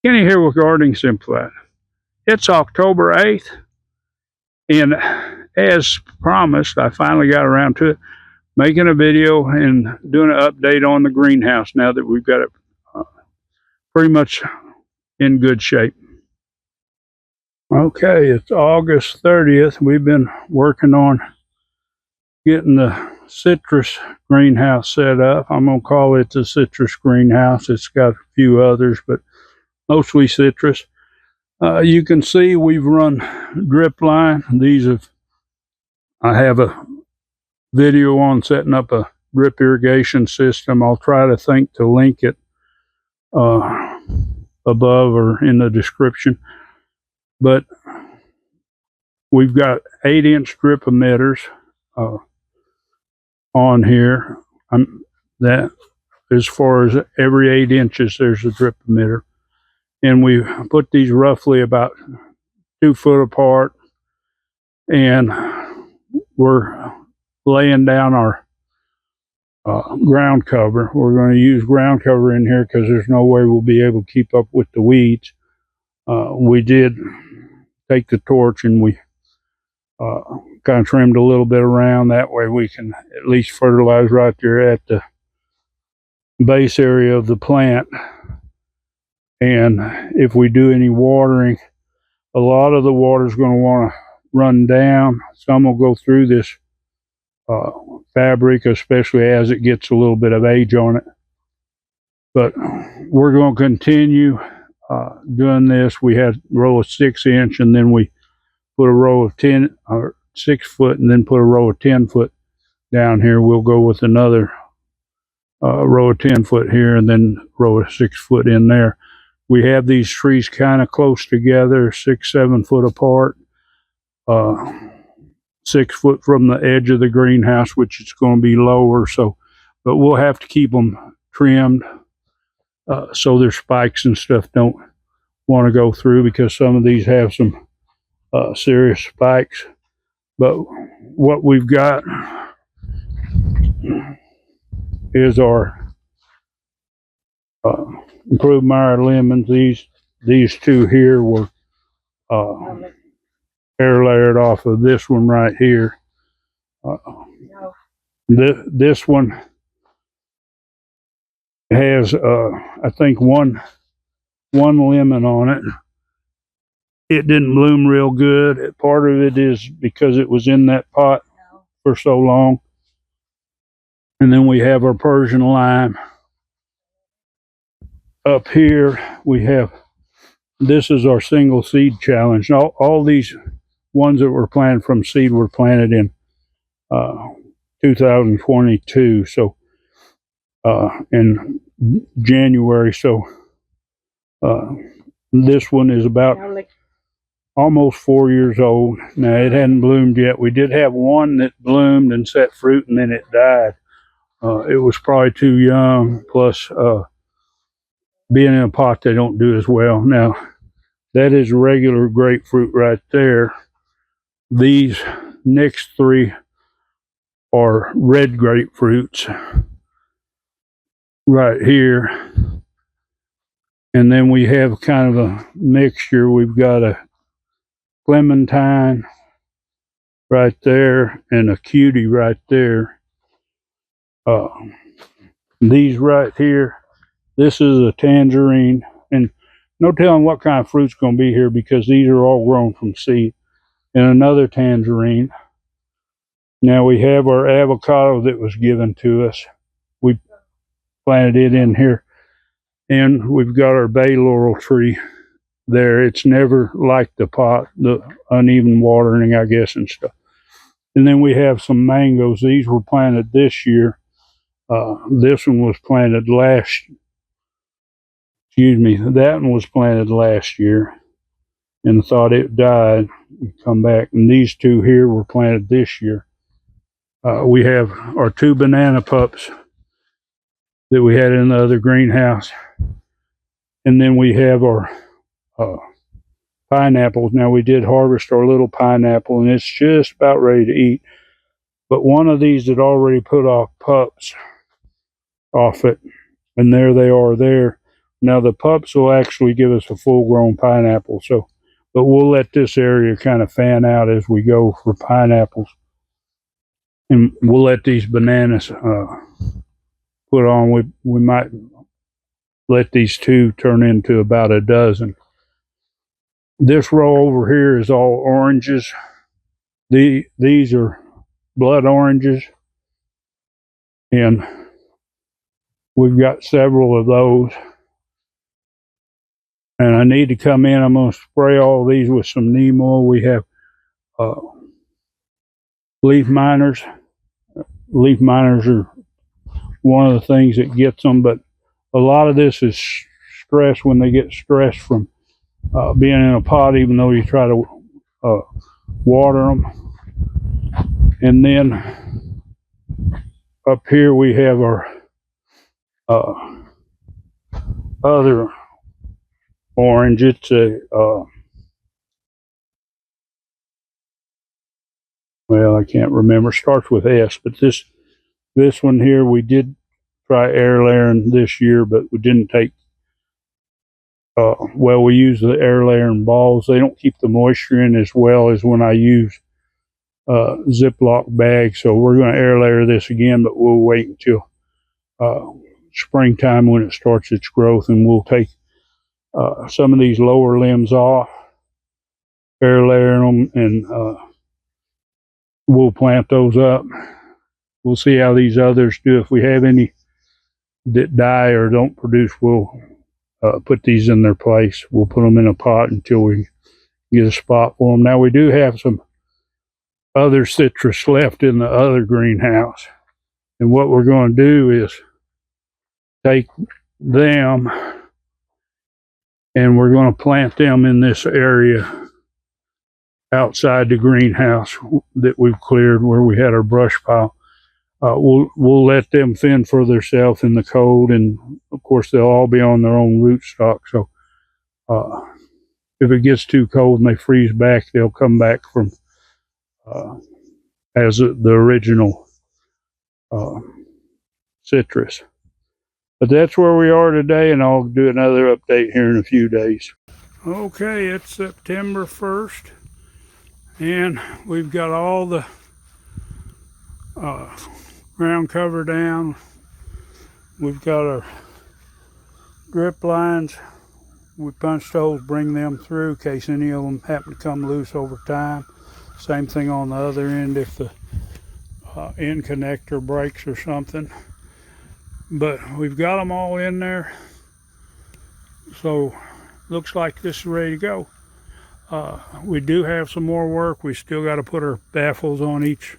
Kenny here with Gardening Simplified. It's October 8th, and as promised, I finally got around to it, making a video and doing an update on the greenhouse now that we've got it pretty much in good shape. Okay, it's August 30th. We've been working on getting the citrus greenhouse set up. I'm going to call it the citrus greenhouse. It's got a few others, but mostly citrus. You can see we've run drip line. I have a video on setting up a drip irrigation system. I'll try to think to link it above or in the description. But we've got 8-inch drip emitters on here. That as far as every 8 inches, there's a drip emitter. And we put these roughly about 2 foot apart, and we're laying down our ground cover. We're going to use ground cover in here because there's no way we'll be able to keep up with the weeds. We did take the torch and we kind of trimmed a little bit around. That way we can at least fertilize right there at the base area of the plant. And if we do any watering, a lot of the water is going to want to run down. Some will go through this fabric, especially as it gets a little bit of age on it. But we're going to continue doing this. We had a row of 6-inch, and then we put a row of 10 or 6 foot, and then put a row of 10 foot down here. We'll go with another row of 10 foot here, and then row of 6 foot in there. We have these trees kind of close together, 6-7 foot apart, 6 foot from the edge of the greenhouse, which is going to be lower. So, but we'll have to keep them trimmed so their spikes and stuff don't want to go through, because some of these have some serious spikes. But what we've got is our improved Meyer lemons. These two here were air layered off of this one right here. This one has I think one lemon on it. It didn't bloom real good. Part of it is because it was in that pot for so long. And then we have our Persian lime. Up here we have, this is our single seed challenge. All these ones that were planted from seed were planted in 2022, so in January. So this one is about almost 4 years old. Now, it hadn't bloomed yet. We did have one that bloomed and set fruit, and then it died. It was probably too young, plus being in a pot, they don't do as well. Now, that is regular grapefruit right there. These next 3 are red grapefruits right here. And then we have kind of a mixture. We've got a clementine right there and a cutie right there. These right here, this is a tangerine, and no telling what kind of fruit's going to be here because these are all grown from seed. And another tangerine. Now we have our avocado that was given to us. We planted it in here. And we've got our bay laurel tree there. It's never liked the pot, the uneven watering, I guess, and stuff. And then we have some mangoes. These were planted this year. This one was planted that one was planted last year and thought it died and come back. And these 2 here were planted this year. We have our 2 banana pups that we had in the other greenhouse. And then we have our pineapples. Now, we did harvest our little pineapple, and it's just about ready to eat. But one of these had already put off pups off it, and there they are there. Now the pups will actually give us a full-grown pineapple. So, but we'll let this area kind of fan out as we go for pineapples, and we'll let these bananas put on. We might let these two turn into about a dozen. This row over here is all oranges. These are blood oranges, and we've got several of those. And I need to come in. I'm going to spray all these with some neem oil. We have leaf miners. Leaf miners are one of the things that gets them, but a lot of this is stress when they get stressed from being in a pot, even though you try to water them. And then up here we have our other orange. It's a well, I can't remember. Starts with S, but this one here we did try air layering this year, but we didn't take. Well, we use the air layering balls. They don't keep the moisture in as well as when I use Ziploc bags. So we're going to air layer this again, but we'll wait until springtime when it starts its growth, and we'll take some of these lower limbs off, air layering them, and we'll plant those up. We'll see how these others do. If we have any that die or don't produce, we'll put these in their place. We'll put them in a pot until we get a spot for them. Now we do have some other citrus left in the other greenhouse, and what we're going to do is take them and we're going to plant them in this area outside the greenhouse that we've cleared where we had our brush pile. We'll let them fend for themselves in the cold, and of course they'll all be on their own rootstock. So if it gets too cold and they freeze back, they'll come back from as the original citrus. But that's where we are today, and I'll do another update here in a few days. Okay, it's September 1st, and we've got all the ground cover down. We've got our drip lines. We punched holes, bring them through in case any of them happen to come loose over time. Same thing on the other end if the end connector breaks or something. But we've got them all in there, so looks like this is ready to go. We do have some more work. We still got to put our baffles on each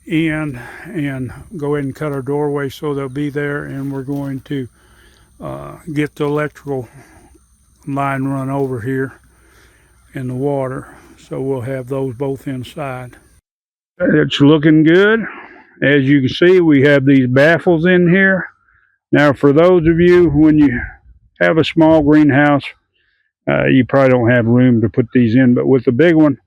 end and go ahead and cut our doorway so they'll be there, and we're going to get the electrical line run over here in the water, so we'll have those both inside. It's looking good. As you can see, we have these baffles in here. Now, for those of you, when you have a small greenhouse, you probably don't have room to put these in, but with the big one,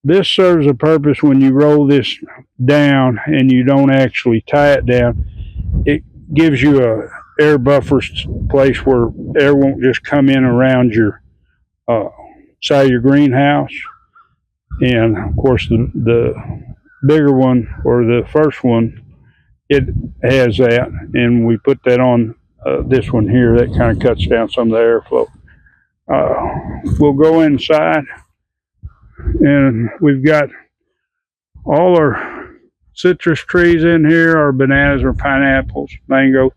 this serves a purpose. When you roll this down and you don't actually tie it down, it gives you a air buffer place where air won't just come in around your side of your greenhouse. And of course, the bigger one, or the first one, it has that, and we put that on this one here. That kind of cuts down some of the airflow. We'll go inside, and we've got all our citrus trees in here, our bananas, our pineapples, mangoes.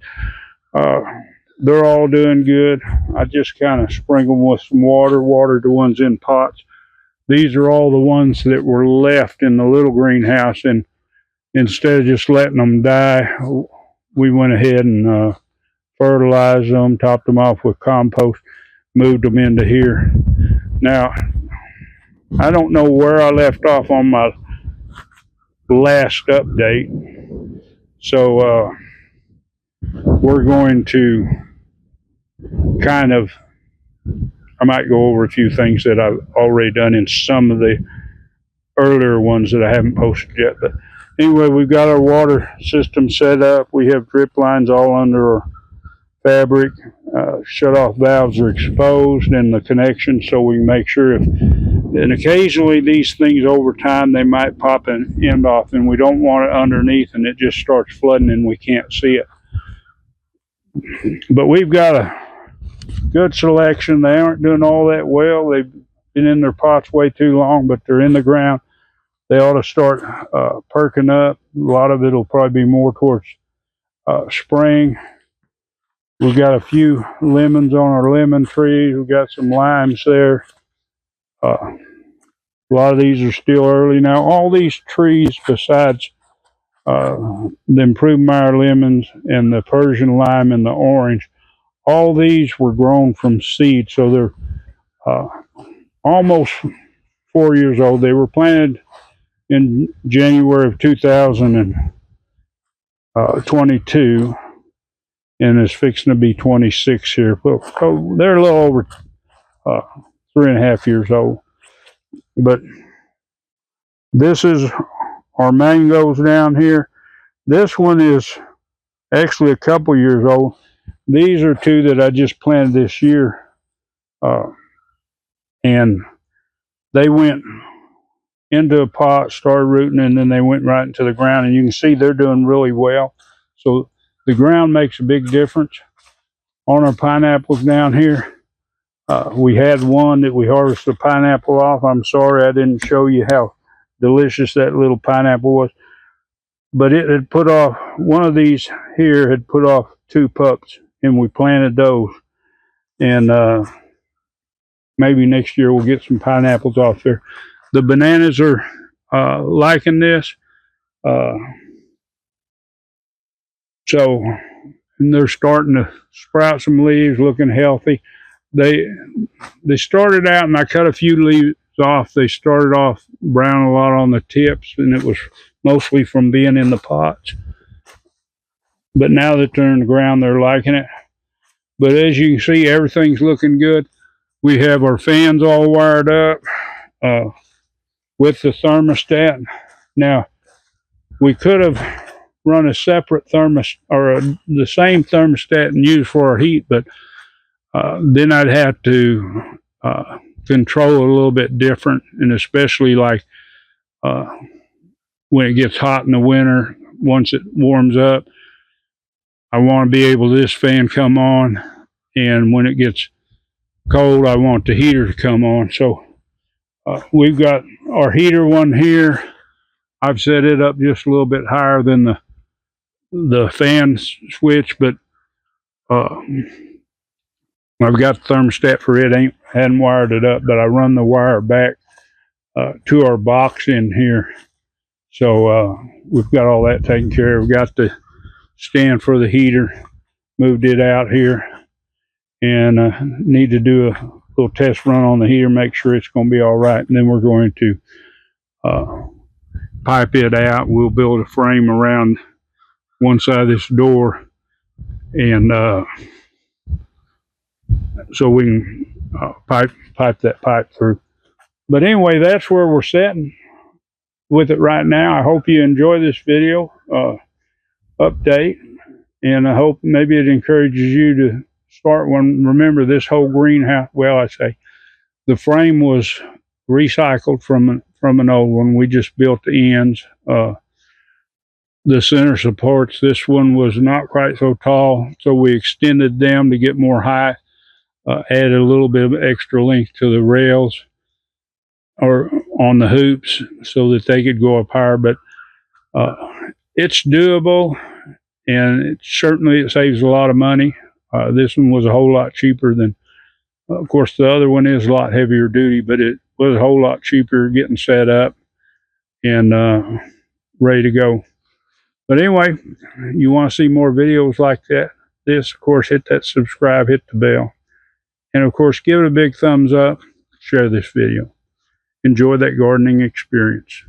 They're all doing good. I just kind of sprinkle them with some watered the ones in pots. These are all the ones that were left in the little greenhouse, and instead of just letting them die, we went ahead and fertilized them, topped them off with compost, moved them into here. Now, I don't know where I left off on my last update, so we're going to kind of, I might go over a few things that I've already done in some of the earlier ones that I haven't posted yet. But anyway, we've got our water system set up. We have drip lines all under fabric. Shut-off valves are exposed in the connection, so we can make sure if, and occasionally these things over time, they might pop an end off, and we don't want it underneath and it just starts flooding and we can't see it. But we've got a good selection. They aren't doing all that well. They've been in their pots way too long, but they're in the ground. They ought to start perking up. A lot of it will probably be more towards spring. We've got a few lemons on our lemon trees. We've got some limes there. A lot of these are still early now. All these trees, besides the improved Meyer lemons and the Persian lime and the orange, all these were grown from seed, so they're almost 4 years old. They were planted in January of 2022, and it's fixing to be 26 here. So they're a little over 3.5 years old. But this is our mangoes down here. This one is actually a couple years old. These are two that I just planted this year, and they went into a pot, started rooting, and then they went right into the ground, and you can see they're doing really well. So the ground makes a big difference. On our pineapples down here, we had one that we harvested a pineapple off. I'm sorry I didn't show you how delicious that little pineapple was, but it had put off, one of these here had put off 2 pups, and we planted those, and maybe next year we'll get some pineapples off there. The bananas are liking this, so and they're starting to sprout some leaves, looking healthy. They started out, and I cut a few leaves off. They started off brown a lot on the tips, and it was mostly from being in the pots. But now that they're in the ground, they're liking it. But as you can see, everything's looking good. We have our fans all wired up with the thermostat. Now, we could have run a separate thermostat, or the same thermostat, and use for our heat, but then I'd have to control it a little bit different, and especially like when it gets hot in the winter, once it warms up, I want to be able to, this fan come on, and when it gets cold, I want the heater to come on. So we've got our heater one here. I've set it up just a little bit higher than the fan switch, but I've got the thermostat for it. Hadn't wired it up, but I run the wire back to our box in here. So we've got all that taken care of. We've got the stand for the heater, moved it out here, and need to do a little test run on the heater, make sure it's going to be all right, and then we're going to pipe it out. We'll build a frame around one side of this door, and so we can pipe that pipe through. But anyway, that's where we're sitting with it right now. I hope you enjoy this video update, and I hope maybe it encourages you to start one. Remember, this whole greenhouse, well, I say the frame was recycled from an old one. We just built the ends. The center supports, this one was not quite so tall, so we extended them to get more height, added a little bit of extra length to the rails or on the hoops so that they could go up higher. But it's doable, and it saves a lot of money. This one was a whole lot cheaper than, of course, the other one is a lot heavier duty, but it was a whole lot cheaper getting set up and ready to go. But anyway, you want to see more videos like this, of course, hit that subscribe, hit the bell, and of course, give it a big thumbs up, share this video. Enjoy that gardening experience.